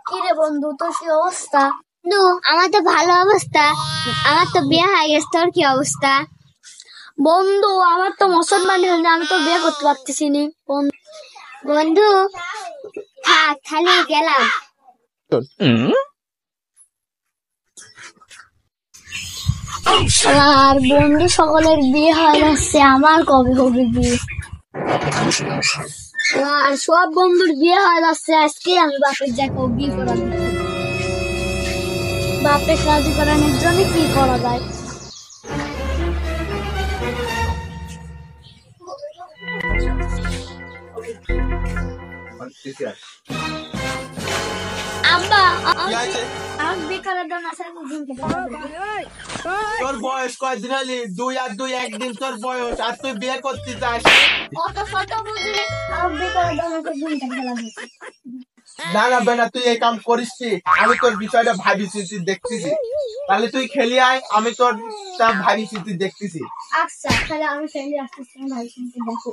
কিরে বন্ধু, তোর কি অবস্থা? আমার তো ভালো অবস্থা, আমার তো বিয়ে হয়ে গেছে। তোর কি অবস্থা? বন্ধু, আমার তো মুসলমান হল না, আমি তো বিয়ে করতে পারতেছি না। বন্ধু থাক, খালি গেলাম। আর বন্ধু সকলের বিয়ে হয়ে যাচ্ছে, আমার কবে হবে বিয়ে? আর সব বন্ধুর বিয়ে হয়ে যাচ্ছে, আজকে আমি বাপের যাকে বিয়ে করার বাপের রাজি করানোর জন্য কি করা যায়? আব্বা, আমার বিয়ে করার জন্য তোর বয়স কয়দিন হলি? 2 আর 2 একদিন তোর বয়স, আর তুই বিয়ে করতে চাস? না না বেটা, তুই এই কাম করিস কি? আমি তোর বিষয়টা ভাবি চিন্তি দেখতেছি। তাহলে তুই খেলি আয়, আমি তোর ভাবি চিন্তি দেখতেছি। আচ্ছা, তাহলে আমি ফ্রেন্ডে আসতেছি, ভাবি চিন্তি দেখো।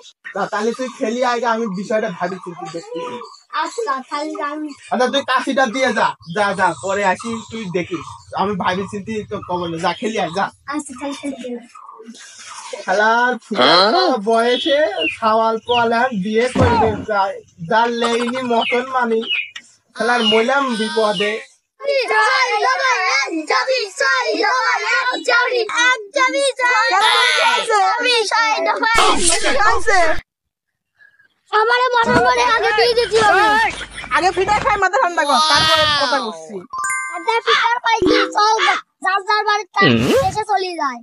তাহলে তুই খেলি আয়, আমি বিষয়টা ভাবি চিন্তি দেখতেছি। আচ্ছা, তাহলে আমি আচ্ছা, তুই কাশিটা দিয়ে যা যা যা, পরে আসি তুই দেখিস। আমি ভাবি চিন্তি তো কমল, যা খেলি আয় যা। আচ্ছা, তাহলে খেলার বয়সে সাওয়াল পালার বিয়ে করবে, যার লেইনি মতন মানি খেলার মইলাম বিপদে। আমারে মরার পরে আগে দিয়ে দিতে হবে। আগে ফিটা খাই, মাথা ঠান্ডা কর, তারপরে কথা বলছি। ফিটার পাইছি, চল যার যার বাড়িতে এসে চলে যায়।